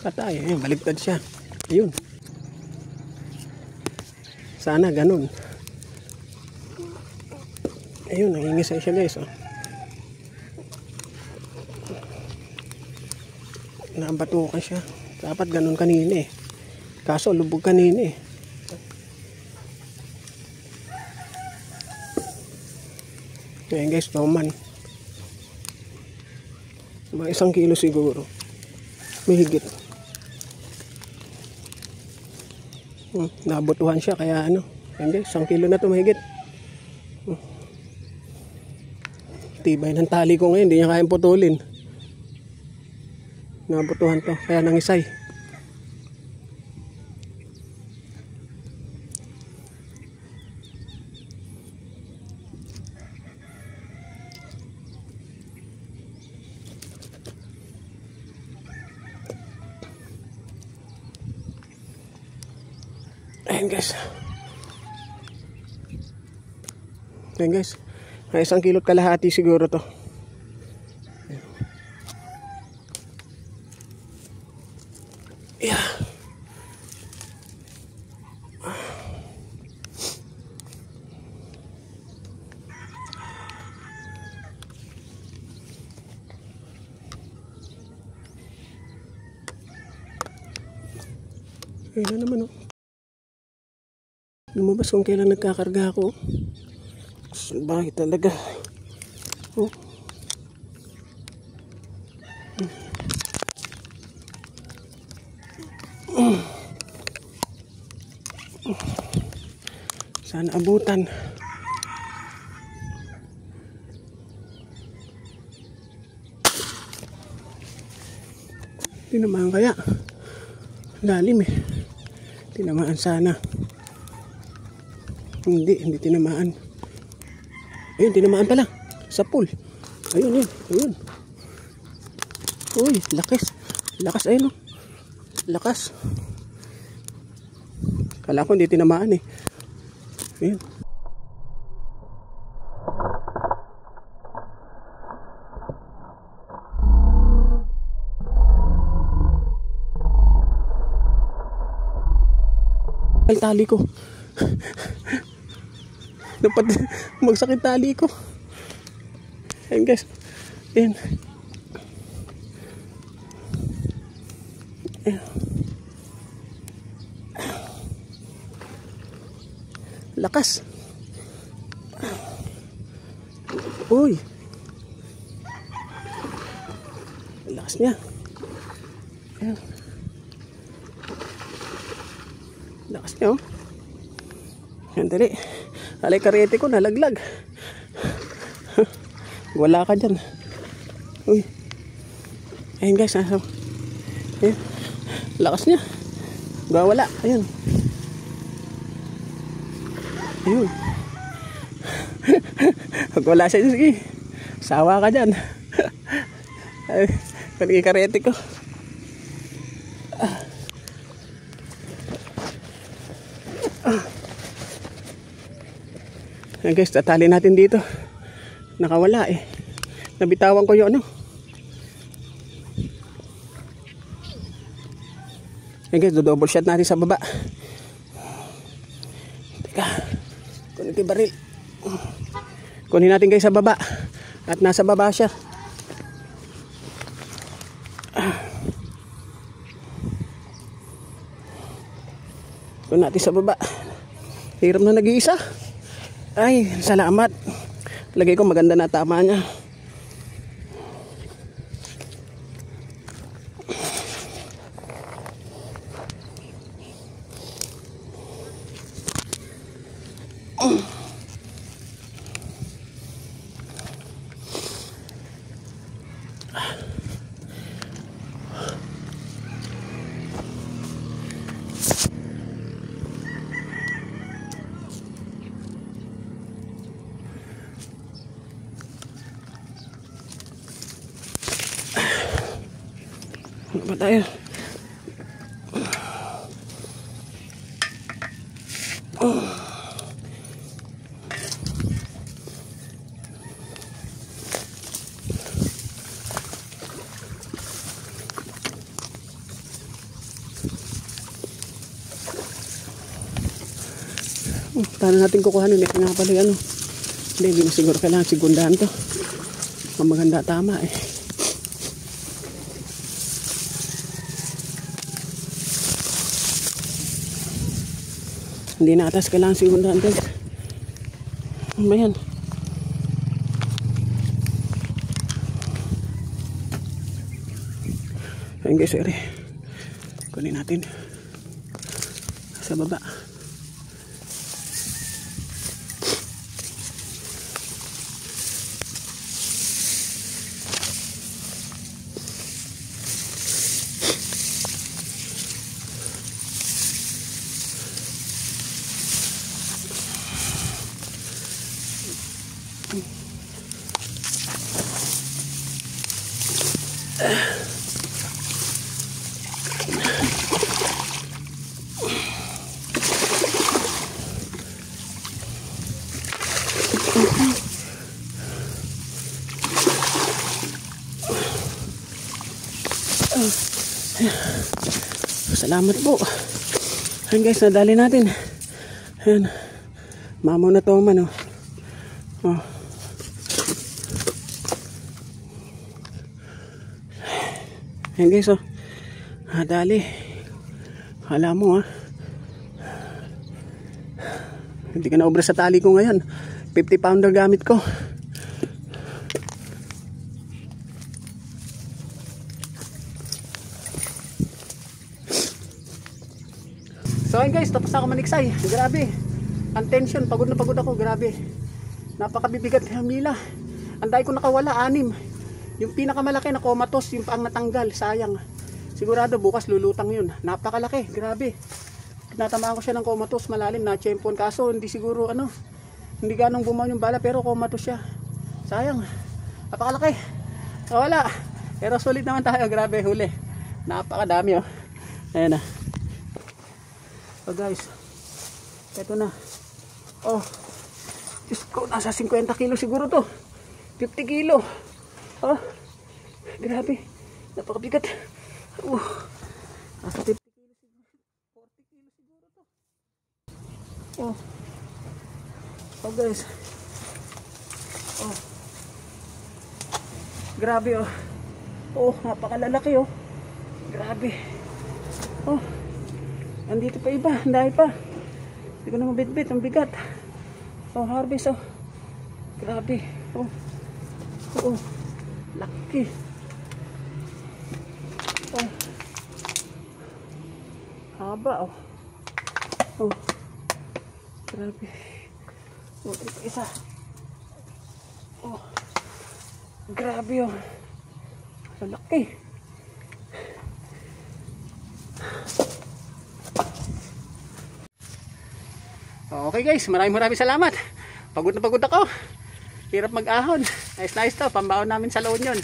Patay. Ayun, baligtad siya. Ayun. Sana ganun. Ayun, nangingisay siya guys. Oh. Nabatukan siya. Dapat ganun kanina eh. Kaso lubog kanina eh. Ayan guys, toman. Mga 1 kilo siguro. May higit. Nabutuhan siya kaya ano. Ayan guys, 1 kilo na to mahigit. Tibay ng tali ko ngayon, hindi niya kayang putulin. Nabutuhan to, kaya nangisay. Ayan guys. Ayan guys. May 1 kilot kalahati siguro to. Yeah. Ayun na naman oh. Lumabas kung kailan nagkakarga ako. Bakit talaga? Oh. Sana abutan. Tinamaan kaya? Lalim eh. Tinamaan sana. Hindi tinamaan. Ayun, tinamaan pala. Sa pool. Ayun, yun. Ayun. Uy, lakas. Lakas, ayun. Lakas. Kala ko hindi tinamaan eh. Ayun. Tali ko. Dapat magsakit tali ko. Ayun guys. Ayun. Ayun. Lakas. Uy. Lakas niya. Ayun. Lakas niya oh. Yan dali. Alay karete ko nalaglag. Wala ka dyan. Uy. Ayun guys. Ayun. Lakas niya. Wala. Ayun. Ayun. Pag wala siya, sige. Sawa ka dyan. Ay, palagi karete ko. Ayan guys, tatali natin dito. Nakawala eh. Nabitawan ko yung ano. Ayan guys, double shot natin sa baba. Teka. Kunin yung baril. Kunin natin guys sa baba. At nasa baba siya. Kunin natin sa baba. Hirap na nag-iisa. Ay, salamat. Lagay ko maganda na tama niya. Ano ba tayo? Paano natin kukuhanin? Ito nga pala ano. Hindi na siguro kailangan sigundahan to. Ang maganda tama eh. Hindi na atas kailangan sigundahan to. Ano ba yan? Ayun guys, sorry. Kunin natin sa baba. Salamat po. Ayan guys, nadali natin. Ayan. Mamaw na to man, oh. Oh. Ayan guys, oh. Nadali. Hala mo, ah. Hindi ka na obra sa tali ko ngayon. 50 pounder gamit ko. So ayun guys, tapos ako maniksay. Grabe. Ang tension, pagod na pagod ako, grabe. Napakabibigat ng mila. Ang dahil ko nakawala, 6. Yung pinakamalaki na comatose, yung paang natanggal, sayang. Sigurado bukas lulutang yun. Napakalaki, grabe. Tinatamaan ko siya ng comatose, malalim na champion. Kaso hindi siguro ano, hindi ganong bumaw yung bala, pero comatose siya. Sayang. Napakalaki. Wala. Pero solid naman tayo, grabe, huli. Napakadami, oh. Ayan na. So guys, eto na. Oh, Diyos ko, nasa 50 kilo siguro to. 50 kilo. Oh, grabe. Napakabigat. Nasa 50 kilo siguro. 40 kilo siguro to. Oh. Oh guys. Oh. Grabe, oh. Oh, napakalalaki, oh. Grabe. Oh. Andito pa iba, dahil pa. Hindi ko na mabitbit, ang bigat. Oh, harvest, oh. Grabe. Oh. Oh. Laki. Oh. Haba, oh. Oh. Grabe. Oh, ito isa. Oh. Grabe, oh. Laki. Okay guys, maraming salamat. Pagod na pagod ako. Hirap mag-ahon. Nice to, pambaon namin sa La Union.